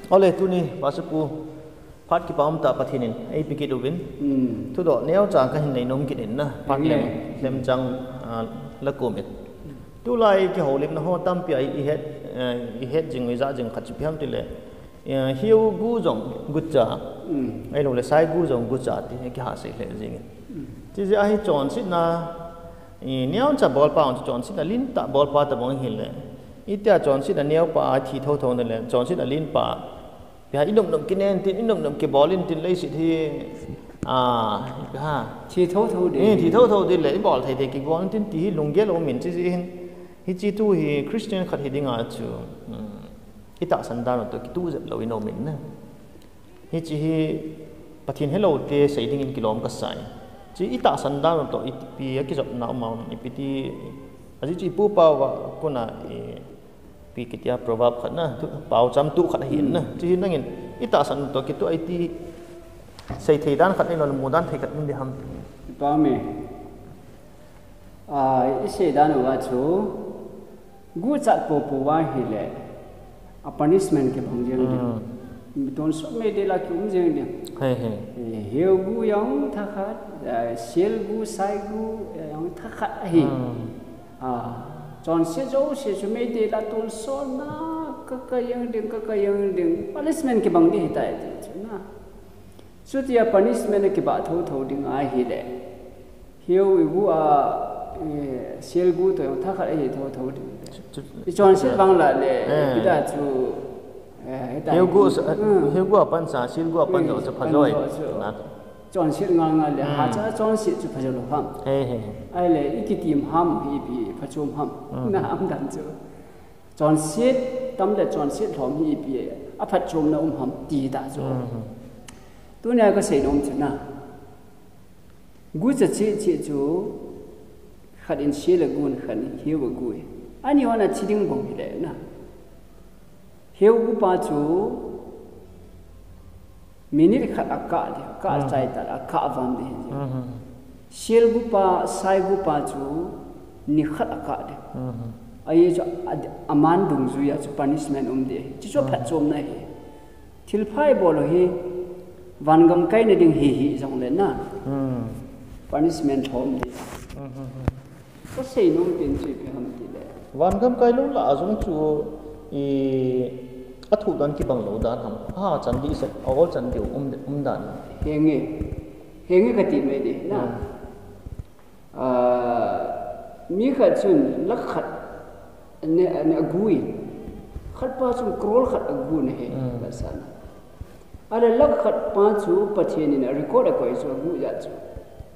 ole tu ni pasapu phát ki pam ta pathinin ai pikit ubin thu do neo chang ka hin nei nom kin na phát lem chang la komit tu lai ki holim na ho tam pi ai i het jing za jing khat piam ti le hiu gu jong gu cha ai lo le sai gu jong gu cha ti ki ha se le jing ti ja hi chon sit na neo cha bol pa on chon sit na lin ta bol pa ta bong hin le itia chon sit na neo pa thi tho tho na le chon sit na lin pa ya inom nom kinen tin inom nom ke bolin tin lei sit hi ha thi tho tho de thi tho tho de le bol thai de ki bol tin ti lungge lo min chi hin hi chi tu hi Christian khat hi dinga chu ita sandan to ki tu zep lo ino min na hi chi hi pathin hello te sei ding in kilom ka sai chi ita sandan to pi ki jop na ma ipiti aji chi pu pa wa kuna pi kitia probab khat na pau cham tu khat hin na chi nangin ita san to ki tu ai ti sei thei dan khat non mu dan thei khat min de ham pa me i sei dan wa chu gu chat po po wa hi le a punishment ke bang jeng de don so me de la ki jeng de he gu yang tha khat sel gu sai gu yang tha khat hi chọn xe dấu xe chú mấy đi là tôn số na các yang đừng punishment cái bằng đi hiện tại chứ na số tia punishment cái bảo thâu đừng ai hi lệ hiểu ibu xe gu tôi thắc cái gì thâu đừng chọn xe bằng lại lệ bây giờ chú hiểu gu अपन सा xe gu अपन जो phải rồi chọn xe ngang lệ hạ cha chọn xe chú phải rồi ham ai lệ ít cái tìm ham hi bị phát chôm ham na am đàn chứ chọn xe tấm lệ chọn xe thòm hi bị phát chôm na ham tì đã rồi tôi này có xây đông chứ na gu chả chỉ chú khát in xe là gu khát hiểu và gu anh yêu là chỉ đừng bông lệ na hiểu gu ba chú minit khat aka de ka chai ta aka van de shel gu pa sai gu pa chu ni khat aka de ai cho aman dung zu ya chu punishment de chi cho phat chom na hi thil phai bol hi van gam kai na ding hi jong le na punishment thom de ko sei nom tin chi pe ham ti le van gam kai lo la jong chu thu dan ki bang lo dan ham chan di se awol chan diu dan henge ka ti me de na mi kha chun lak khat ne agui khat pa chun krol khat agu ne he la san ala lak khat pa chu pathian in record ko iso agu ya chu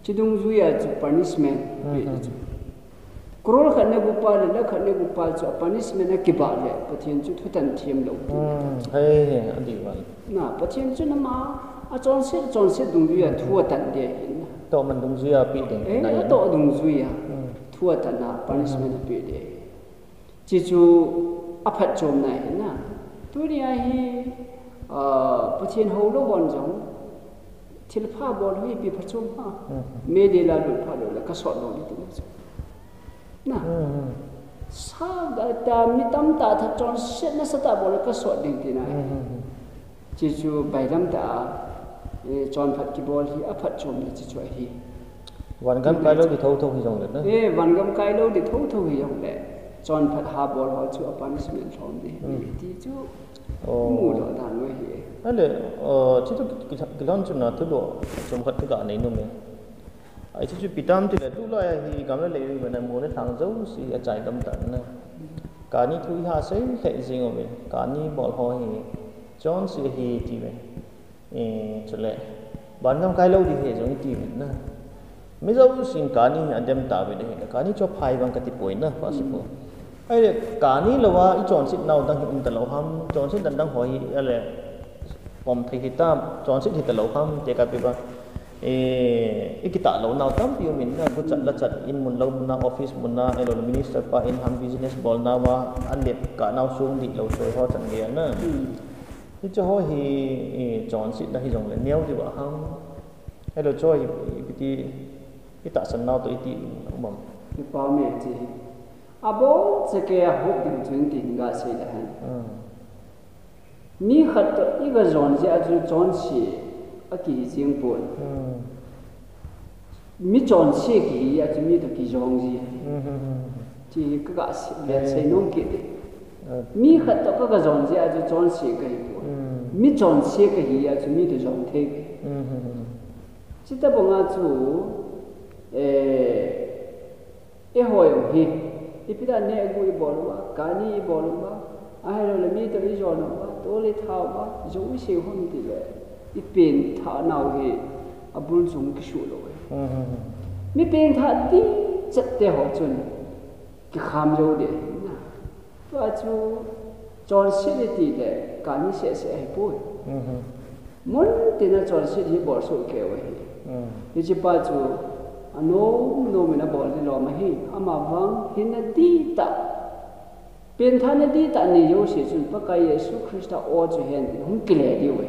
chidung zu ya chu punishment pe chu krol khat ne gu pa le lak khat ne gu pa chu punishment ne ki ba le pathian chu thutan thiam lo adi wal na pathian chu na ma a chon se dung ju ya thua tan de to man dung ju ya pi de na to dung ju ya thua tan na punishment pi de chi chu a phat chom na na tu ni a hi pathian ho lo bon jong thil pha bol hi pi phat chom ha me de la lu pha lo la ka so lo ni tu na sa da ta mi tam ta tha chon se na sa ta bol ka so ding ti na chi chu bai lam ta chọn phật ki bol hi a phat chom ni chi chu hi wan gam kai lo di thâu hi jong le na wan gam kai lo di thâu hi jong le chọn phật ha bol ho chu a punishment thom di ti chu mu lo dan lo hi ale chi tu ki lon chu na tu do chom khat ka nei no me ai chu pitam ti le tu la hi gam le le na mo ne thang zo si a chai dam tan na ka ni thu ha sei khe jing o me ka ni bol ho hi chon si hi ti me cho lệ bán gam kai lâu đi hệ giống như na mấy dấu xin cá ni anh đem tao về đây cá ni cho phai bằng cái tiệp bồi na possible ai là cá ni là wa ít chọn xịt nào đang hiện tại lâu ham chọn xịt đang hỏi là phòng thầy thì tam chọn xịt thì tại lâu ham để cái bằng cái tạ lâu nào tam tiêu mình là chặt là chặt in mun lâu mun na office mun na ai là minister pa in ham business ball na wa anh đẹp cả nào xuống đi lâu rồi họ chẳng nghe na thì cho họ thì chọn xịt là hy vọng là neo thì bảo không hay là cho cái tạ sân nào tới thì ông bảo cái bao mẹ thì bố sẽ cái hộp đựng trứng thì ngã sẽ là mi khat to i ga zon je aju chon si a ki jing pol mi chon si ki ya mi to ki jong ji chi ka ga si le se nong ki de mi khat to ka ga zon je aju chon si ka hi pol mi chon si ka hi ya mi to jong the chi ta bo nga chu e hoyo hi ipida ne gu i bolwa kani i bolwa ai lo le mi to i zon wa to le thao wa zo i se hon ti le i pen tha nau hi abul zum ki shu lo mi pen tha ti chat te ho chun ki kham jo de na to chu chon si de ti de kani se se ai po mon te na chon si hi bol so ke wa hi ji pa chu no me na bol ni lo ma hi ama wang hin na ti ta pen tha na ti ta ni yo se chun pa ka yesu krista o chu hen hum ki le di we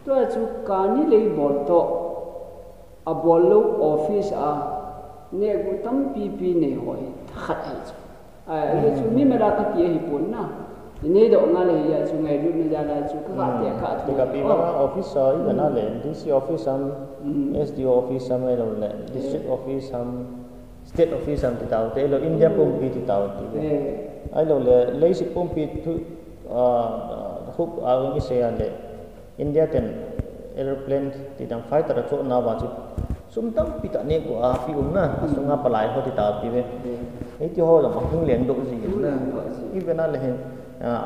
to chu ka ni le bol to a bol lo office a ne gu tam pi ne hoi khat ai chu ai chu mi me ra ka ti hi pun na ini do nga le ya chu ngai lu na ja la chu ka te ka thu ka pi ma office ai ga na le DC office sam SDO office sam ai lo le district office sam state office sam ti tao te lo India pum pi ti tao ti ai lo le le si pum pi thu hook a ngi se ya le India ten airplane ti dang fighter cho na ba chu sum tam pi ta ne ko a pi na sunga palai ho ti tao ti ve ei ti ho la ma hung leng do ji na i ve na le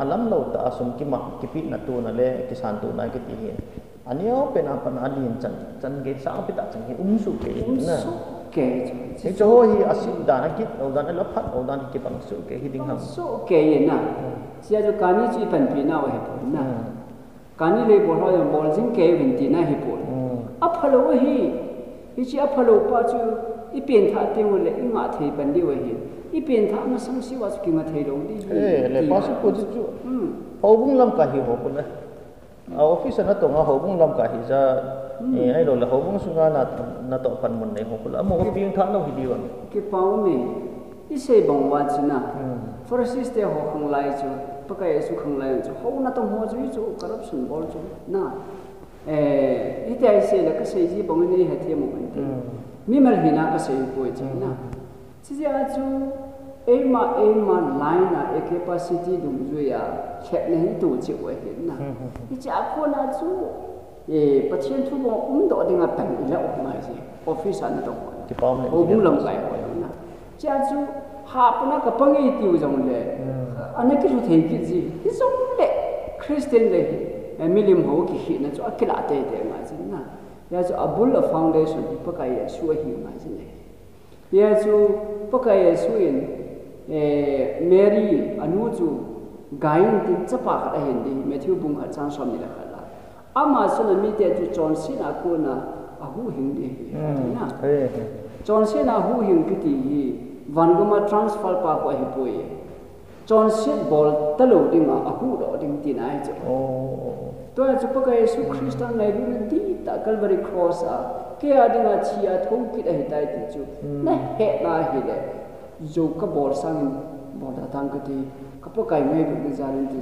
alam lo ta asum ki ma ki pi na tu na le ki san tu na ki ti hi anio pe na pan alin chan ge sa pi ta chang hi su ke na ke ei cho hi asim da na ki o dan la phat o dan ki pang su ke hi ding ham su ke ye na sia jo kani chi pan pi na wa he po na kani le bo ho yo bol jing ke win ti na hi po a phalo hi chi a phalo pa chu i pen tha te wo le i nga thei pan di wa hi i pen tha ma sang si wa chu ki ma thei lo di le pa su ko chu ho bung lam ka hi ho ko na a office na to nga ho bung lam ka hi za ai lo la ho bung su nga na to pan mun nei ho ko la mo ko pi tha lo hi di wa ki pau me i se bang wa chu na first te ho khang lai chu pa ka yesu khang lai chu ho na to ho chu corruption bol chu na i te ai se la ka se ji bang ni ha the mo kan mi mal hina ka se po chi na chi ja chu ema line na e capacity dum ju ya khet nei tu chi wa hin na i cha ko na chu pa chen thu bo do ding a tan ila o ma ji office an to ki pa me o bu lam kai ho na cha chu ha pa na ka pang i ti u jong le ana ki thu thei ki ji i song le christian le milim ho ki hi na chu akila te ma ji na ya chu abul foundation pa ka ya shu hi ma ji ne ya chu pa ka ya shu in Mary anu chu gain tin chapa kha hen di Matthew bung kha chang som ni la khala ama suna mi te chu chon sin a ko na a hu hing di na chon sin a hu hing ki ti vangama transfer pa ko hi poi chon sin bol talo ding a hu do ding tin ai chu to chu pa ka Yesu Christian ngai du di ta Calvary cross a ke a ding a chi a thong ki da hi tai ti chu na he na hi de zo ka bol sang bol da tang ka ti ka pa kai me bu za ren ti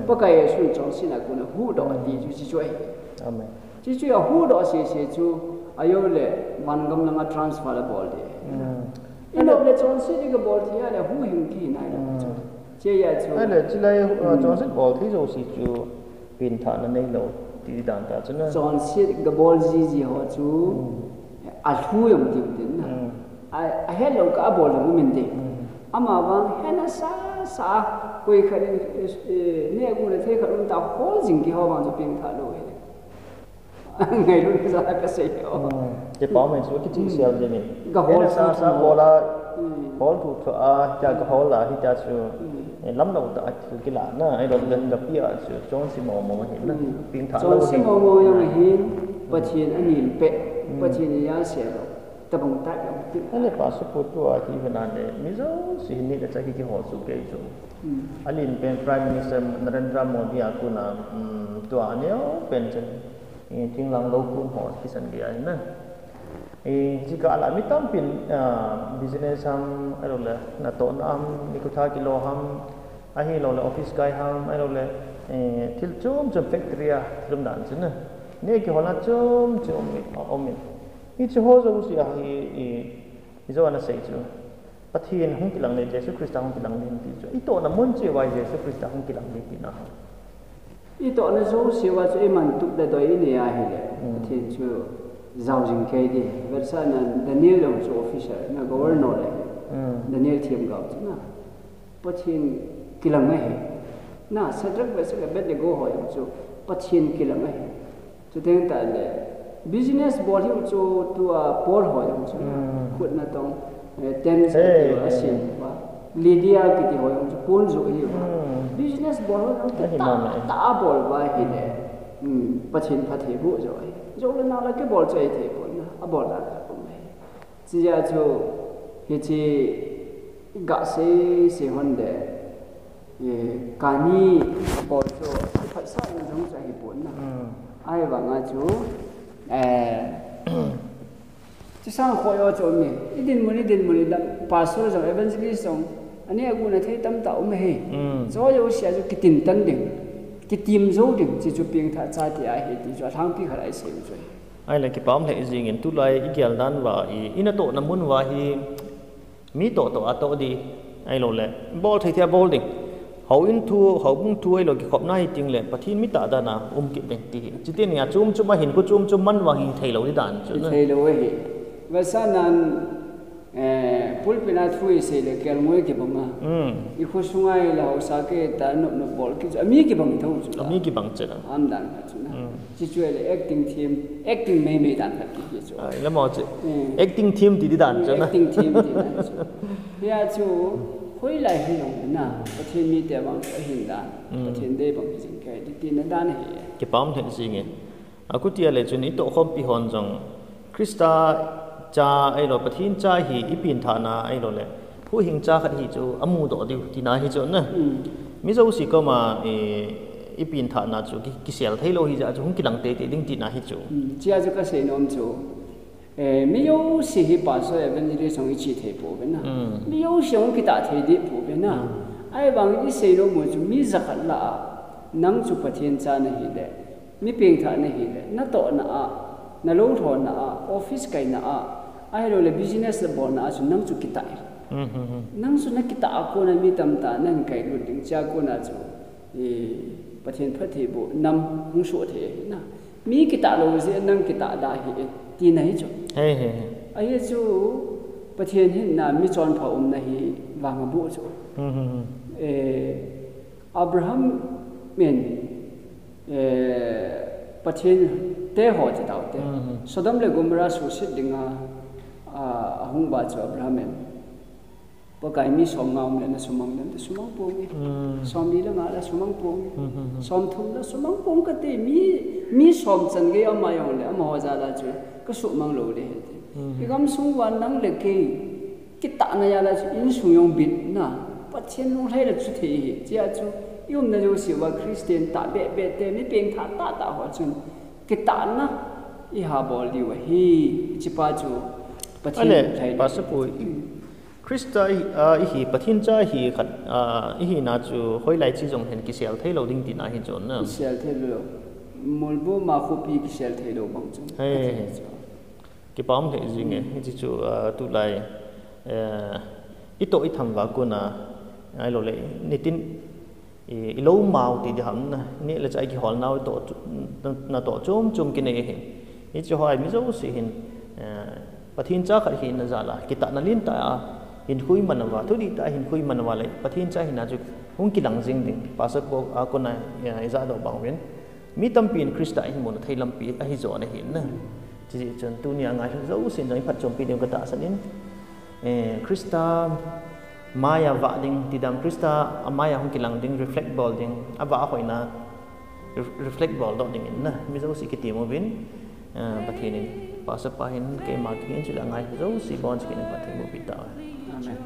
pa kai Yesu chong sin a ko na hu do ti chu chi choi amen chi chu a hu do se chu ayo le wan gam na transfer la bol de ino le chong sin ni ka bol ti ya le hu hing ki na la che ya chu ai le chi lai chong sin bol ti zo si chu pin tha na nei lo ti dan ta chu na chong sin ka bol ji ho chu a thu yom ti tin na a hello ka bol mu min de ama wang hena sa koi kharin ne gu le the kharun ta hol jing ki ho bang chu ping tha lo ngai lu sa ka se yo te pa men su ki ti sel de ni ga hol sa bola hol thu thu a ja ga hol la hi ta chu lam lo ta ki la na ai don den ga pia chu chong si mo mo hin na ping tha lo si mo mo yang hin pa chin anin pe pa chin ya se lo ta bang ta yo ti ale pa su pu tu a ki bana de mi zo si ni da cha ki ho su ke chu alin pen prime minister Narendra Modi a ku na tu a ne pen chen ting lang lo kun ho ki san ge ai na jika ala mi tam pin business ham alo le na to am ni ku tha kilo ham a hi lo le office guy ham alo le thil chom factory a thilum dan chuna ne ki hola chom omin I chu ho zo si a hi zo ana sei chu pathian hong kilang le Jesu Christa hong kilang le ti chu I to na mon che wai Jesu Christa hong kilang le ti na I to na zo si wa chu man tuk da doi ne a hi le pathian chu zao jing ke di versa na Daniel long chu officer na governor le Daniel thiam gao chu na pathian kilang me he na sadrak versa le bet le go ho chu pathian kilang me chu teng ta le business ball hi chu tu a por ho yong chu khut na tong ten asin ba Lydia ki ti ho yong chu pon zo hi business ball ho ta ball ba hi le pathin phathe bu zo ai zo le na la ke ball chai the pon na a ball la ko me chi ya chu hi chi ga se hon de ye kani ball zo phat sa yong chai hi pon na ai ba nga chu chỉ sang khôi ở chỗ mình ít din muni đam pastor rồi evangelist xong anh ấy cũng là thấy tâm tạo mà hay rồi rồi sẽ cho cái tin tân đỉnh cái tim dấu đỉnh chỉ cho biến thà cha thì ai thì cho thằng bị khai xem rồi ai là cái bám lại gì nghe tu lại cái kiểu đan và ina tổ nằm muốn và hi mi tổ tổ đi ai lo lệ ball thấy theo ball đỉnh hậu in hậu bung thua ai lo cái khop này tiếng lệ pathin mi ta đa na kịp đỉnh tí chỉ tên nhà chum mà hình có chum man và hi thầy lo đi đàn thầy lo hi và sao nan pulpina thui se le kel moi ke banga I khu sungai la ho sa ke ta no bol ki ami ki bang thau chu ami ki bang chela am dan ka chu na chi chu le acting team acting me dan ka ki chu ai la mo chu acting team ti dan chu na acting team ti dan chu ya chu hoi lai hi yong na pathin mi te bang a hin dan pathin de bang jing kai ti tin dan he ke pam the si nge aku tia le chu ni to khom pi hon jong Krista cha ai lo pathin cha hi ipin thana ai lo le hu hing cha khat hi chu amu do diu tina hi chu na mi zo si ko ma ipin thana chu ki sel thailo hi ja chu hung kilang te ding tina hi chu chia ju ka se nom chu mi yo si hi pa so evangelist song chi the po be na mi yo song ki ta the di po be na ai bang I se lo mo chu mi zakhat la nang chu pathin cha na hi le mi peng tha na hi le na to na a na lo tho na a office kai na a ai lo le business le bon na chu nang chu kita nang chu na kita ko na mi tam ta nan kai lu ding cha ko na chu pathin phathi bu nam hung so the na mi kita lo je nang kita da hi ti nai chu he ai chu pathin hin na mi chon pha na hi wang bu chu Abraham men pathin te ho ti tau te Sodom le Gomorrah su sit dinga hung ba chu Abraham men pakai mi som ngam le na sumang le sumang pong som ni la nga la sumang pong som thum la sumang pong ka te mi som chan ge ama yong le ama ho za la chu ka su mang lo le he gam sung wan nang le ke ki ta na ya la in sung yong bit na pathin nong lai la chu the hi chia chu yum na jo si wa Christian ta be te mi peng tha ta ho chun ki ta na I ha bol di wa hi chi pa chu pathin lai pa sa pu Krista hi pathin cha hi khat hi na chu hoi lai chi jong hen ki sel thei lo ding ti na hi chon na sel thei lo molbo ma khu pi ki sel thei lo bang chu ki pam the jing e chi chu tu lai I to I thang wa ko na ai lo le nitin I lo mau ti di ham na ni la chai ki hol na to na to chum ki ne he I chu hoi mi zo si hin pathin cha khat hi na za la ki ta na lin ta hin khui manwa thu di ta hin khui manwa le pathin cha hin na chu hung ki lang jing ding pasat bo a ko na za do bang wen mi tam pin Krista hin mon thai lam pi a hi zo na hin na chi chon tu nia ngai zo sin noi phat chom pi dem ka ta sanin Krista Maya va ding tidam Krista amaya hung kilang ding reflect ball ding aba hoina reflect ball do ding na mi zo si ki ti mo bin pathin pasa pahin ke marketing sila ngai zo si bonds kin pathin mo pita amen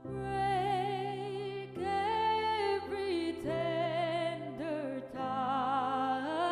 Break every tender tie.